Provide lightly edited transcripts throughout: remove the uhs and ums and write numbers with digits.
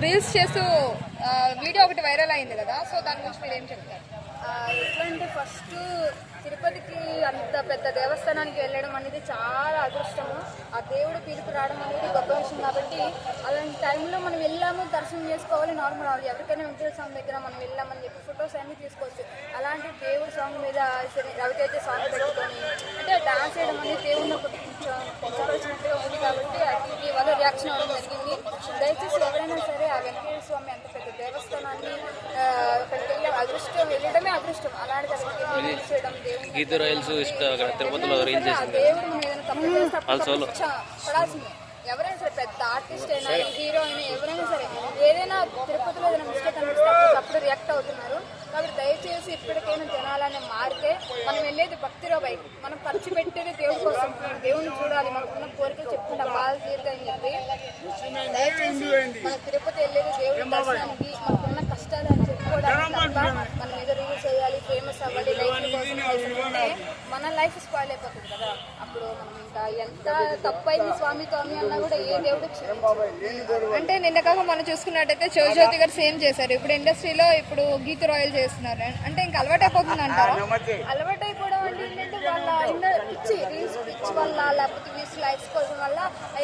Reels చేస్తూ video ఒకటి viral అయింది కదా, సో దాని గురించి మీరు ఏం చెప్తారు? ఎట్లా అంటే ఫస్ట్ తిరుపతికి అంత పెద్ద దేవస్థానానికి వెళ్ళడం అనేది చాలా అదృష్టము. ఆ దేవుడు పిలుపు రావడం అనేది గొప్ప విషయం. కాబట్టి అలాంటి టైంలో మనం వెళ్ళాము, దర్శనం చేసుకోవాలి, నార్మల్ అవ్వాలి. ఎవరికైనా వెంకటేశ్వర స్వామి దగ్గర మనం వెళ్ళామని చెప్పి ఫొటోస్ అన్నీ తీసుకోవచ్చు. అలాంటి దేవుడి సాంగ్ మీద రవితేజ సాంగ్ పెట్టుకొని అంటే డాన్స్ చేయడం అనేది దేవుడిని కొంచెం ఉంది. కాబట్టి అది వాళ్ళ రియాక్షన్ అవ్వడం జరిగింది. దయచేసి ఎవరైనా సరే ఆ వెంకటేశ్వర స్వామి అంత పెద్ద దేవస్థానాన్ని అక్కడికి వెళ్ళి అదృష్టం వెళ్ళడమే అదృష్టం. అలాంటి దగ్గరికి చేయడం గీత రైల్స్ తిరుపతిలో రీల్ చేసింది. దేవుడు మనం ఏదైనా తప్పు చేస్తే పడాల్సిందే. ఎవరైనా సరే పెద్ద ఆర్టిస్ట్ అయినా హీరో అయినా ఎవరైనా సరే ఏదైనా తిరుపతిలో ఏదైనా మిస్టేక్ అనిపిస్తే అప్పుడు రియాక్ట్ అవుతున్నారు. కాబట్టి దయచేసి ఇప్పటికైనా జనాలనే మారితే మనం వెళ్ళేది భక్తిలో బైక్, మనం ఖర్చు పెట్టేది దేవుడి కోసం, దేవుడిని చూడాలి, మనకున్న కోరికలు చెప్పుకుంటాం బాధ తీరుతాయని చెప్పి దయచేసి మన తిరుపతి వెళ్ళేది దేవుడి దర్శనానికి, మనకున్న కష్టాలు అని చెప్పుకోవడానికి తప్ప మనం ఏదో రీల్ చేయాలి, ఫేమస్ అవ్వాలి, లైఫ్ కోసం చేసుకుంటే మన లైఫ్ స్పాయిల్ అయిపోతుంది కదా. అప్పుడు మనం ఇంకా ఎంత తప్పైంది స్వామితో అని అన్నా కూడా ఏ దేవుడు అంటే నిన్న కాక మనం చూసుకున్నట్టయితే శివజ్యోతి గారు సేమ్ చేశారు. ఇప్పుడు ఇండస్ట్రీలో ఇప్పుడు గీత రాయల్ చేస్తున్నారు. అంటే ఇంకా అలవాటు అయిపోతుంది అంటారా? అలవాటు అయిపోవడం అంటే ఏంటంటే వాళ్ళ పిచ్చి రీల్స్ పిచ్చి వల్ల లేకపోతే వీస్ లైక్స్ కోసం వల్ల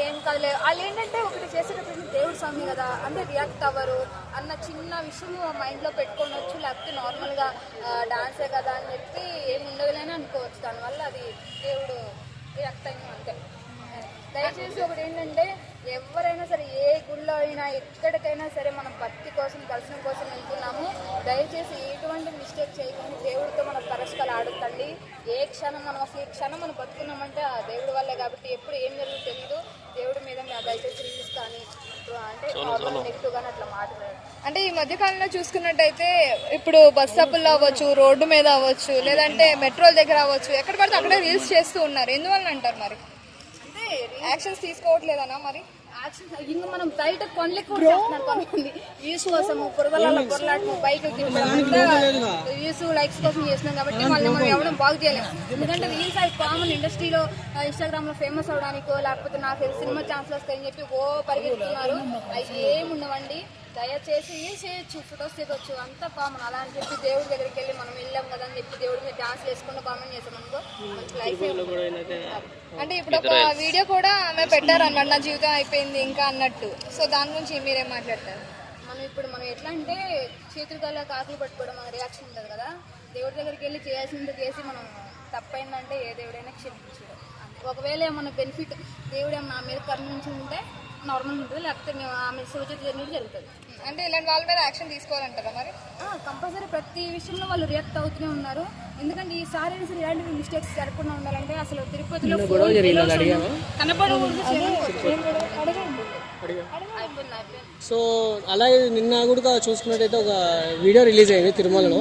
ఏం కాదు. వాళ్ళు ఏంటంటే ఒకటి చేసేటప్పుడు దేవుడు స్వామి కదా అంటే రియాక్ట్ అవ్వరు అన్న చిన్న విషయం మైండ్లో పెట్టుకోవచ్చు. లేకపోతే నార్మల్గా డాన్సే కదా అని చెప్పి ఏమి ఉండదులేని అనుకోవచ్చు. దానివల్ల అది దేవుడు రియాక్ట్ అయింది అంతే. దయచేసి ఒకటి ఏంటంటే ఎవరైనా సరే ఏ గుళ్ళో అయినా ఎక్కడికైనా సరే మనం భక్తి కోసం దర్శనం కోసం వెళ్తున్నాము. దయచేసి ఎటువంటి మిస్టేక్ చేయకుండా దేవుడితో మనం పరస్పరం ఆడుతండి. ఏ క్షణం మనం అసలు ఈ క్షణం మనం బతుకున్నామంటే ఆ దేవుడి వల్లే. కాబట్టి ఎప్పుడు ఏం జరుగుతుందో తెలియదు. దేవుడి మీద దయచేసి రీల్స్ కానీ అంటే నెగిటివ్ గానీ అట్లా మాట్లాడారు. అంటే ఈ మధ్యకాలంలో చూసుకున్నట్టయితే ఇప్పుడు బస్ స్టాపుల్లో అవ్వచ్చు, రోడ్డు మీద అవ్వచ్చు, లేదంటే మెట్రోల దగ్గర అవ్వచ్చు, ఎక్కడ పడితే అక్కడే రీల్స్ చేస్తూ ఉన్నారు. ఎందువల్ల అంటారు? మరి అంటే యాక్షన్స్ తీసుకోవట్లేదనా? మరి ఇంకా మనం బయట కొనలేక కూడా చేస్తున్నారు కొంతమంది వ్యూస్ కోసము, పొరగలలో పొరలాటము, బైక్ వ్యూస్ లైక్స్ కోసం చేస్తున్నాం. కాబట్టి వాళ్ళని మనం ఎవడం బాగు చేయలేము. ఎందుకంటే రీల్స్ అవి కామన్ ఇండస్ట్రీలో ఇన్స్టాగ్రామ్ లో ఫేమస్ అవడానికో లేకపోతే నాకు సినిమా ఛాన్స్ వస్తాయని చెప్పి పరిగెత్తుతున్నారు. అవి ఏముండవండి. దయచేసి చేయొచ్చు, ఫొటోస్ దిగొచ్చు, అంతా కామన్. అలా అని చెప్పి దేవుడి దగ్గరికి వెళ్ళి మనం వెళ్ళాం కదా అని చెప్పి దేవుడి మీద డాన్స్ వేసుకుంటూ కామెంట్ చేసాం అనుకో మనకి లైఫ్. అంటే ఇప్పుడు ఒక వీడియో కూడా ఆమె పెట్టారు అన్నమాట, నా జీవితం అయిపోయింది ఇంకా అన్నట్టు. సో దాని గురించి మీరేం మాట్లాడతారు? మనం ఎట్లా అంటే చేతులు కాకులు పట్టుకోవడం మన రియాక్షన్ ఉంటుంది కదా. దేవుడి దగ్గరికి వెళ్ళి చేయాల్సింది చేసి మనం తప్పైందంటే ఏ దేవుడైనా క్షమించడం. ఒకవేళ ఏమన్నా బెనిఫిట్ దేవుడు ఏమన్నా నా మీద కరుణించి ఉంటే నార్మల్ ఉంటుంది, లేకపోతే ఆమె శివజ్యోతి జరిగినట్టు జరుగుతుంది. అంటే ఇలాంటి వాళ్ళ మీద యాక్షన్ తీసుకోవాలంటారా? మరి కంపల్సరీ ప్రతి విషయంలో వాళ్ళు రియాక్ట్ అవుతూనే ఉన్నారు. ఎందుకంటే ఈసారి ఇలాంటి మిస్టేక్స్ జరగకుండా ఉండాలంటే అసలు తిరుపతిలో సో అలాగే నిన్న కూడా చూసుకున్నట్టయితే ఒక వీడియో రిలీజ్ అయింది తిరుమలలో.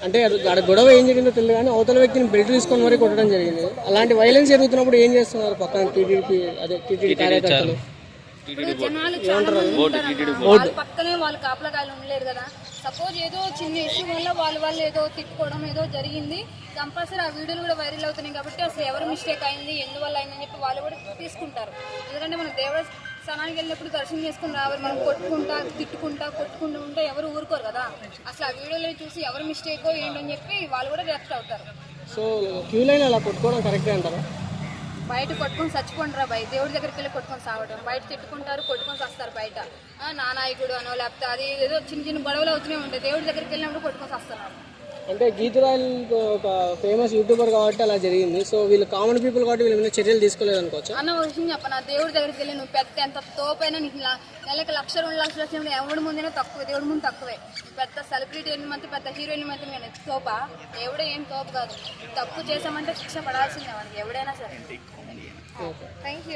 అంటే అక్కడ గొడవ ఏం జరిగిందో తెలియదు కానీ అవతల వ్యక్తిని బెల్ట్ తీసుకొని మరీ కొట్టడం జరిగింది. అలాంటి వైలెన్స్ జరుగుతున్నప్పుడు ఏం చేస్తున్నారు పక్కన టీటీడీ కార్యకర్తలు? జనాలు వాళ్ళ పక్కనే వాళ్ళు కాపలకాయలు ఉండలేరు కదా. సపోజ్ ఏదో చిన్న ఇష్యూ వల్ల వాళ్ళు ఏదో తిట్టుకోవడం ఏదో జరిగింది, కంపల్సరీ ఆ వీడియోలు కూడా వైరల్ అవుతున్నాయి. కాబట్టి అసలు ఎవరు మిస్టేక్ అయింది, ఎందువల్ల అయిందని చెప్పి వాళ్ళు కూడా తీసుకుంటారు. ఎందుకంటే మనం దేవస్థానానికి వెళ్ళినప్పుడు దర్శనం చేసుకుని రావాలి. మనం తిట్టుకుంటా ఉంటే ఎవరు ఊరుకోరు కదా. అసలు ఆ వీడియోలో చూసి ఎవరు మిస్టేకో ఏంటని చెప్పి వాళ్ళు కూడా రియాక్ట్ అవుతారు. సో క్యూ లైన్ అలా కొట్టుకోవడం కరెక్టే అంటారా? బయట కొట్టుకొని చచ్చిపోంటారా? దేవుడి దగ్గరికి వెళ్ళి కొట్టుకొని సావడం. బయట తిట్టుకుంటారు, కొట్టుకొని వస్తారు. బయట నానాయకుడు అనో లేకపోతే అది ఏదో చిన్న గొడవలు అవుతూనే ఉంటాయి. దేవుడి దగ్గరికి వెళ్ళినప్పుడు కొట్టుకొని వస్తున్నారు. అంటే గీత రాయల్ ఒక ఫేమస్ యూట్యూబర్ కాబట్టి అలా జరిగింది. సో వీళ్ళు కామన్ పీపుల్ కాబట్టి వీళ్ళ మీద చర్యలు తీసుకోలేదు అనుకోవచ్చు. అన్న ఒక విషయం చెప్పనా, దేవుడి దగ్గరికి వెళ్ళి నువ్వు పెద్ద ఎంత తోపైనా నీకు నెలకి 1,00,000 2,00,000 ఎవరి ముందైనా తక్కువ, దేవుడి ముందు తక్కువే. పెద్ద సెలబ్రిటీ ఎన్ని మంది, పెద్ద హీరోయిన్ మంది మీద తోప, ఎవడే ఏం తోపు కాదు. తప్పు చేసామంటే శిక్ష పడాల్సిందే మనకి ఎవడైనా సరే. Thank you.